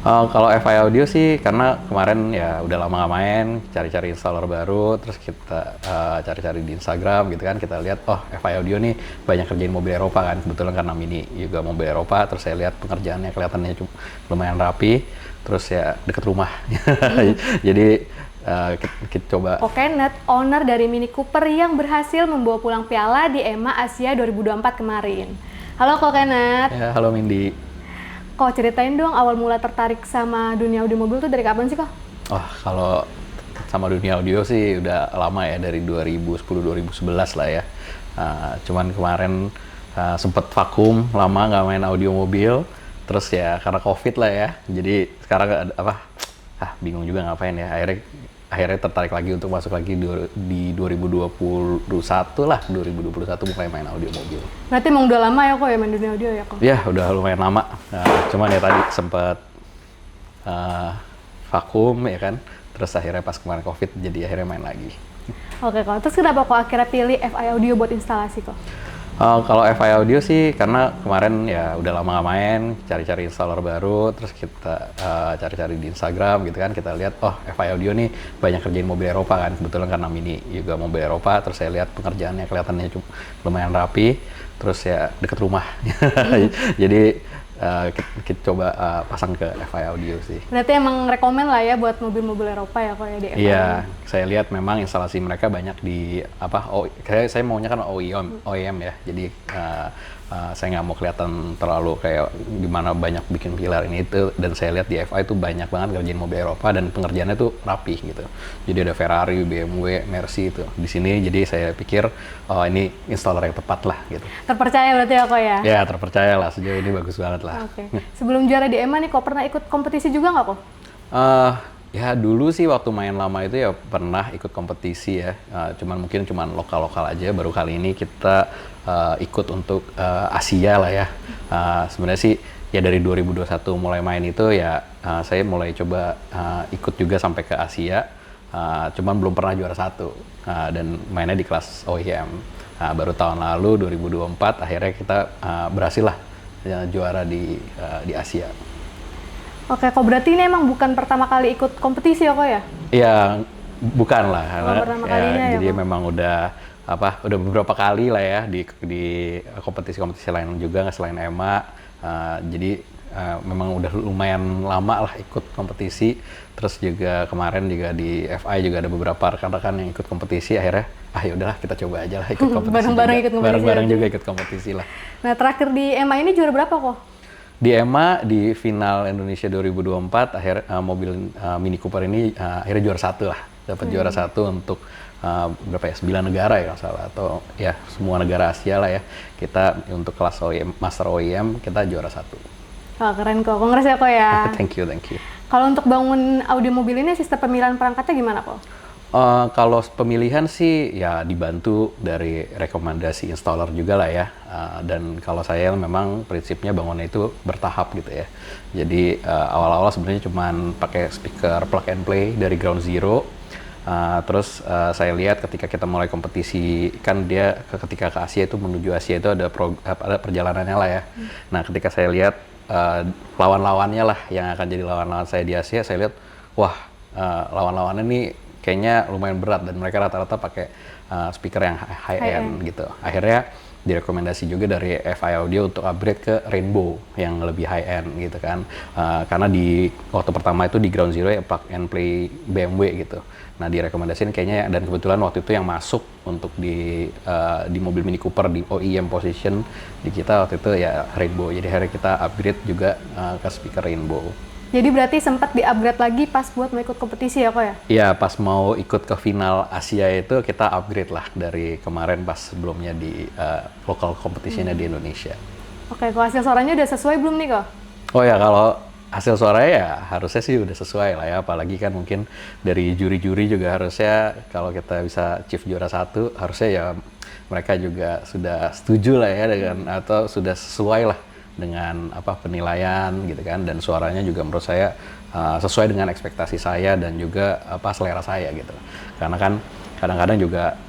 Kalau FI Audio sih karena kemarin ya udah lama nggak main, cari-cari installer baru, terus kita cari-cari di Instagram gitu kan, kita lihat oh FI Audio nih banyak kerjain mobil Eropa kan, kebetulan karena Mini juga mobil Eropa, terus saya lihat pengerjaannya kelihatannya lumayan rapi, terus ya deket rumah, jadi kita coba. Oke, Kenneth, owner dari Mini Cooper yang berhasil membawa pulang piala di EMA Asia 2024 kemarin. Halo Ko Kenneth. Ya, halo Mindy. Kok ceritain dong awal mula tertarik sama dunia audio mobil tuh dari kapan sih kok? Oh, kalau sama dunia audio sih udah lama ya, dari 2010-2011 lah ya. Cuman kemarin sempet vakum lama nggak main audio mobil, terus ya karena COVID lah ya, jadi sekarang bingung juga ngapain ya. Akhirnya tertarik lagi untuk masuk lagi di 2021 lah, 2021 mulai main audio mobil. Berarti emang udah lama ya kok ya main dunia audio ya kok? Ya udah lumayan lama, cuman ya tadi sempet vakum ya kan, terus akhirnya pas kemarin COVID jadi akhirnya main lagi. Oke kok, terus kenapa kok akhirnya pilih FI Audio buat instalasi kok? Kalau FI Audio sih karena kemarin ya udah lama nggak main, cari-cari installer baru, terus kita cari-cari di Instagram gitu kan, kita lihat oh FI Audio nih banyak kerjain mobil Eropa kan, kebetulan karena Mini juga mobil Eropa, terus saya lihat pengerjaannya kelihatannya lumayan rapi, terus ya deket rumah, jadi kita coba pasang ke FI Audio sih. Berarti emang rekomen lah ya buat mobil-mobil Eropa ya kok ya di FI? Iya, saya lihat memang instalasi mereka banyak di saya maunya kan OEM ya, jadi saya nggak mau kelihatan terlalu kayak gimana banyak bikin pilar ini itu, dan saya lihat di FI itu banyak banget ngerjain mobil Eropa dan pengerjaannya tuh rapi gitu. Jadi ada Ferrari, BMW, Mercy itu di sini, jadi saya pikir oh ini installer yang tepat lah gitu. Terpercaya berarti ya kok ya? Ya terpercaya lah, sejauh ini bagus banget lah. Oke. Sebelum juara di EMA nih kok pernah ikut kompetisi juga nggak kok? Ya dulu sih waktu main lama itu ya pernah ikut kompetisi ya, mungkin lokal-lokal aja. Baru kali ini kita ikut untuk Asia lah ya. Sebenarnya sih ya dari 2021 mulai main itu ya saya mulai coba ikut juga sampai ke Asia, cuman belum pernah juara satu, dan mainnya di kelas OEM. Baru tahun lalu 2024 akhirnya kita berhasil lah juara di Asia. Oke, kok berarti ini emang bukan pertama kali ikut kompetisi ya kok ya? Iya, bukan lah, karena pertama kalinya ya, jadi Kok? memang udah beberapa kali lah ya di kompetisi-kompetisi lain juga selain EMA. Jadi memang udah lumayan lama lah ikut kompetisi. Terus juga kemarin juga di FI juga ada beberapa rekan-rekan yang ikut kompetisi, akhirnya ya udahlah kita coba aja lah ikut kompetisi. Bareng-bareng ikut kompetisi. Bareng-bareng juga ikut kompetisi lah. Nah, terakhir di EMA ini juara berapa kok? Di EMA di final Indonesia 2024 mobil Mini Cooper ini akhirnya juara satu lah, dapat juara satu untuk berapa ya, 9 negara ya kalau salah, atau ya semua negara Asia lah ya. Kita untuk kelas OEM, Master OEM kita juara satu. Wah, keren kok, kongres ya kok ya. Thank you. Kalau untuk bangun audio mobil ini sistem pemilihan perangkatnya gimana kok? Kalau pemilihan sih ya dibantu dari rekomendasi installer juga lah ya, dan kalau saya memang prinsipnya bangunnya itu bertahap gitu ya. Jadi awal-awal sebenarnya cuman pakai speaker plug and play dari ground zero. Terus saya lihat ketika kita mulai kompetisi kan dia ketika ke Asia itu, menuju Asia itu ada perjalanannya lah ya. Nah ketika saya lihat lawan-lawannya lah yang akan jadi lawan-lawan saya di Asia, saya lihat wah lawan-lawannya nih kayaknya lumayan berat dan mereka rata-rata pakai speaker yang high end gitu. Akhirnya direkomendasi juga dari FI Audio untuk upgrade ke Rainbow yang lebih high end gitu kan. Karena di waktu pertama itu di ground zero ya plug and play BMW gitu. Nah direkomendasiin kayaknya, dan kebetulan waktu itu yang masuk untuk di mobil Mini Cooper di OEM position di kita waktu itu ya Rainbow. Jadi akhirnya kita upgrade juga ke speaker Rainbow. Jadi berarti sempat di-upgrade lagi pas buat mau ikut kompetisi ya kok ya? Iya, pas mau ikut ke final Asia itu kita upgrade lah dari kemarin pas sebelumnya di local competition-nya di Indonesia. Oke, kok hasil suaranya udah sesuai belum nih kok? Oh ya, kalau hasil suaranya ya harusnya sih udah sesuai lah ya, apalagi kan mungkin dari juri-juri juga harusnya kalau kita bisa achieve juara satu, harusnya ya mereka juga sudah setuju lah ya dengan, atau sudah sesuai lah dengan penilaian gitu kan, dan suaranya juga menurut saya sesuai dengan ekspektasi saya dan juga selera saya gitu. Karena kan kadang-kadang juga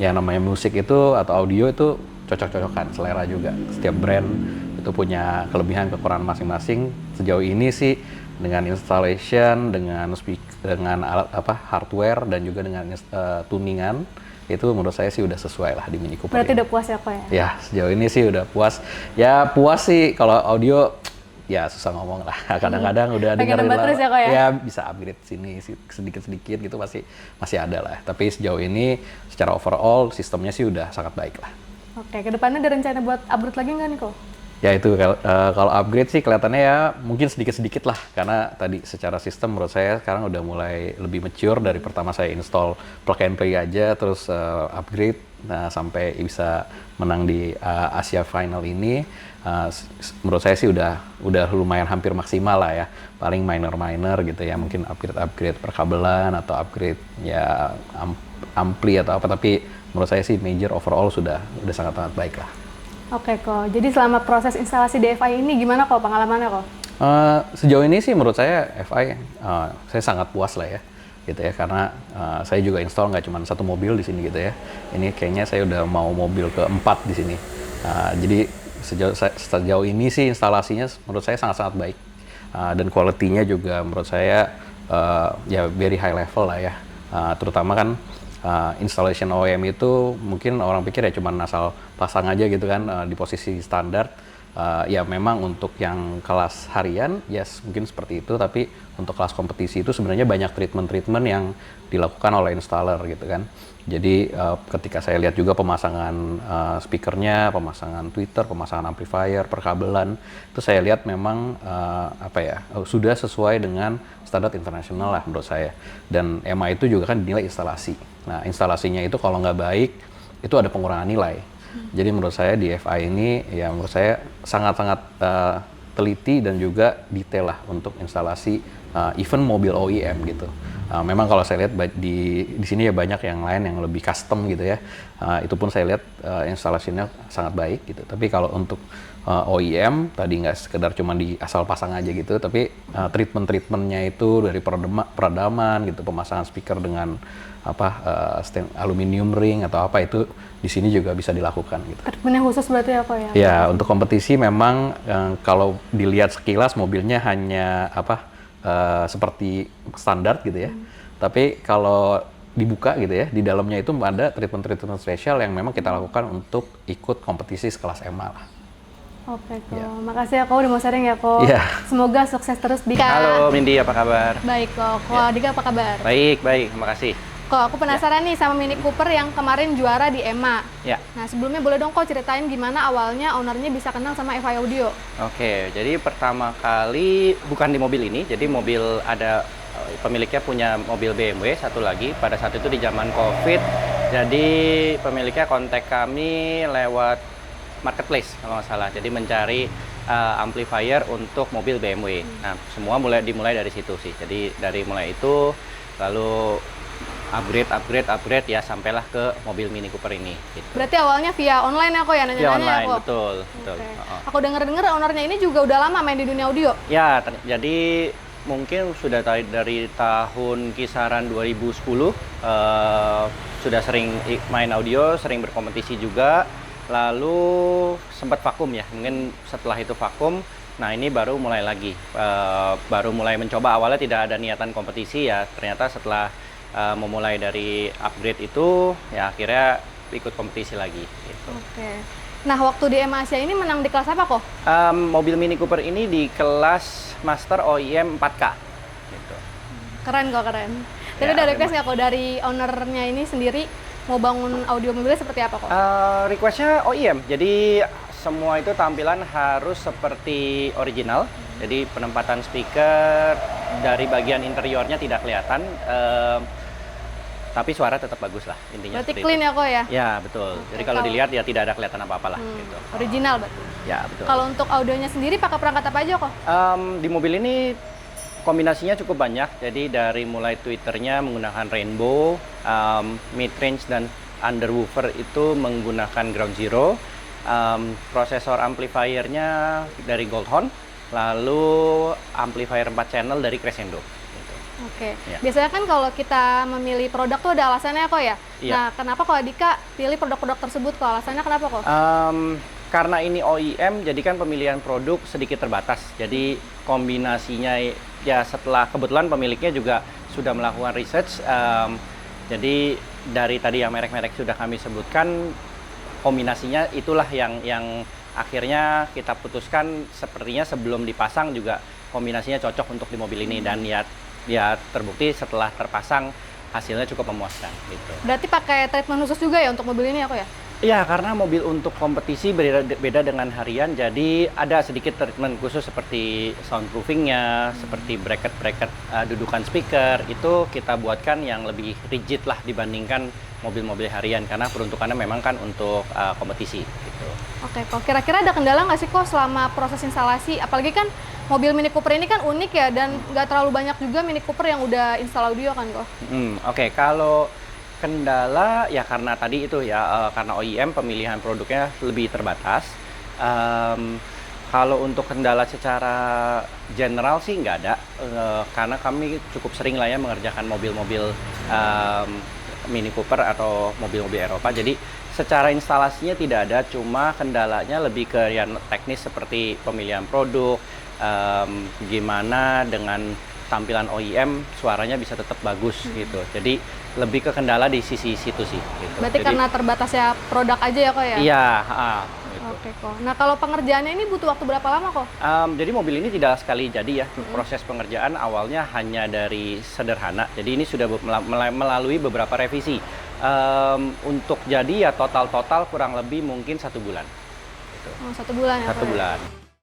yang namanya musik itu atau audio itu cocok-cocokan selera juga. Setiap brand itu punya kelebihan kekurangan masing-masing. Sejauh ini sih dengan installation, dengan alat hardware dan juga dengan tuningan, itu menurut saya sih udah sesuai lah di Mini Cooper. Berarti ini. udah puas ya kok ya? Ya, sejauh ini sih udah puas. Ya puas sih kalau audio ya susah ngomong lah. Kadang-kadang udah Pengen dengerin nambah terus ya kok ya? Ya bisa upgrade sini sedikit-sedikit gitu masih ada lah. Tapi sejauh ini secara overall sistemnya sih udah sangat baik lah. Oke, kedepannya ada rencana buat upgrade lagi nggak nih kok? Ya itu kalau upgrade sih kelihatannya ya mungkin sedikit-sedikit lah, karena tadi secara sistem menurut saya sekarang udah mulai lebih mature dari pertama saya install plug and play aja terus upgrade sampai bisa menang di Asia Final ini. Menurut saya sih udah lumayan hampir maksimal lah ya, paling minor gitu ya, mungkin upgrade perkabelan atau upgrade ya ampli atau apa, tapi menurut saya sih major overall sudah sangat baik lah. Oke kok, jadi selama proses instalasi di FI ini gimana kok pengalamannya kok? Sejauh ini sih menurut saya FI saya sangat puas lah ya, gitu ya, karena saya juga install nggak cuma satu mobil di sini gitu ya. Ini kayaknya saya udah mau mobil keempat di sini. Jadi sejauh ini sih instalasinya menurut saya sangat baik, dan quality-nya juga menurut saya ya very high level lah ya. Terutama kan installation OEM itu mungkin orang pikir ya cuma asal pasang aja gitu kan di posisi standar. Ya memang untuk yang kelas harian yes mungkin seperti itu, tapi untuk kelas kompetisi itu sebenarnya banyak treatment yang dilakukan oleh installer gitu kan. Jadi ketika saya lihat juga pemasangan speakernya, pemasangan tweeter, pemasangan amplifier, perkabelan, itu saya lihat memang sudah sesuai dengan standar internasional lah menurut saya. Dan EMA itu juga kan dinilai instalasi. Nah instalasinya itu kalau nggak baik itu ada pengurangan nilai. Jadi menurut saya di FI ini ya menurut saya sangat teliti dan juga detail lah untuk instalasi even mobil OEM gitu. Memang kalau saya lihat di sini ya banyak yang lain yang lebih custom gitu ya. Itu pun saya lihat instalasinya sangat baik gitu. Tapi kalau untuk OEM tadi nggak sekedar cuma di asal pasang aja gitu, tapi treatmentnya itu dari peredaman gitu, pemasangan speaker dengan aluminium ring atau apa itu di sini juga bisa dilakukan gitu. Treatmentnya khusus berarti apa ya? Ya untuk kompetisi memang kalau dilihat sekilas mobilnya hanya seperti standar gitu ya. Tapi kalau dibuka gitu ya, di dalamnya itu ada treatment spesial yang memang kita lakukan untuk ikut kompetisi sekelas EMA lah. Oke kok, makasih ya kok udah mau sharing ya kok. Semoga sukses terus Dika. Halo Mindy, apa kabar? Baik kok, Dika apa kabar? Baik, terima kasih. Kok aku penasaran nih sama Mini Cooper yang kemarin juara di EMA. Ya. Nah sebelumnya boleh dong kok ceritain gimana awalnya ownernya bisa kenal sama FI Audio. Oke, jadi pertama kali bukan di mobil ini, jadi mobil ada pemiliknya punya mobil BMW satu lagi pada saat itu di zaman COVID. Jadi pemiliknya kontak kami lewat marketplace kalau nggak salah, jadi mencari amplifier untuk mobil BMW. Nah semua dimulai dari situ sih, jadi dari mulai itu lalu upgrade ya sampailah ke mobil Mini Cooper ini gitu. Berarti awalnya via online ya kok ya nanya-nanya ya online, kok? betul. Okay. Aku dengar ownernya ini juga udah lama main di dunia audio? Ya, jadi mungkin sudah dari tahun kisaran 2010 sudah sering main audio, sering berkompetisi juga. Lalu sempat vakum ya, mungkin setelah itu vakum. Nah ini baru mulai lagi, baru mulai mencoba. Awalnya tidak ada niatan kompetisi ya, ternyata setelah memulai dari upgrade itu ya akhirnya ikut kompetisi lagi gitu. Oke. Nah waktu di EMA Asia ini menang di kelas apa kok? Mobil Mini Cooper ini di kelas Master OEM 4K gitu. Keren kok, keren. Tapi ada request nggak kok dari ownernya ini sendiri mau bangun audio mobilnya seperti apa kok? Requestnya OEM, jadi semua itu tampilan harus seperti original. Jadi penempatan speaker dari bagian interiornya tidak kelihatan, tapi suara tetap bagus lah intinya. Berarti clean ya kok ya? Ya betul. Jadi kalau dilihat ya tidak ada kelihatan apa-apa lah gitu. Original berarti? Ya betul. Kalau untuk audionya sendiri pakai perangkat apa aja kok? Di mobil ini kombinasinya cukup banyak, jadi dari mulai tweeternya menggunakan rainbow, mid-range dan underwoofer itu menggunakan ground zero, prosesor amplifiernya dari Goldhorn, lalu amplifier 4 channel dari Crescendo. Gitu. Oke, Ya. biasanya kan kalau kita memilih produk tuh ada alasannya kok ya? Iya. Nah kenapa kok Dika pilih produk-produk tersebut kok? Alasannya kenapa kok? Karena ini OEM, jadi kan pemilihan produk sedikit terbatas, jadi kombinasinya ya setelah kebetulan pemiliknya juga sudah melakukan research, jadi dari tadi yang merek-merek sudah kami sebutkan, kombinasinya itulah yang akhirnya kita putuskan sepertinya sebelum dipasang juga kombinasinya cocok untuk di mobil ini, dan ya terbukti setelah terpasang hasilnya cukup memuaskan gitu. Berarti pakai treatment khusus juga ya untuk mobil ini ya kok ya? Iya, karena mobil untuk kompetisi beda dengan harian, jadi ada sedikit treatment khusus seperti soundproofingnya, seperti bracket-bracket dudukan speaker, itu kita buatkan yang lebih rigid lah dibandingkan mobil-mobil harian, karena peruntukannya memang kan untuk kompetisi gitu. Oke, kok kira-kira ada kendala nggak sih kok selama proses instalasi? Apalagi kan mobil Mini Cooper ini kan unik ya, dan nggak terlalu banyak juga Mini Cooper yang udah install audio kan kok? Oke, kalau kendala ya karena tadi itu ya, karena OEM pemilihan produknya lebih terbatas. Kalau untuk kendala secara general sih nggak ada, karena kami cukup sering lah ya mengerjakan mobil-mobil Mini Cooper atau mobil-mobil Eropa. Jadi secara instalasinya tidak ada, cuma kendalanya lebih ke yang teknis seperti pemilihan produk, gimana dengan tampilan OEM suaranya bisa tetap bagus gitu. Jadi lebih ke kendala di sisi situ sih gitu. Berarti jadi, karena terbatasnya produk aja ya kok ya? Iya, gitu. Oke kok. Nah kalau pengerjaannya ini butuh waktu berapa lama kok? Jadi mobil ini tidak sekali jadi ya. Proses pengerjaan awalnya hanya dari sederhana. Jadi ini sudah melalui beberapa revisi. Untuk jadi ya total kurang lebih mungkin 1 bulan. Gitu. Oh, 1 bulan ya 1 kok ya? bulan.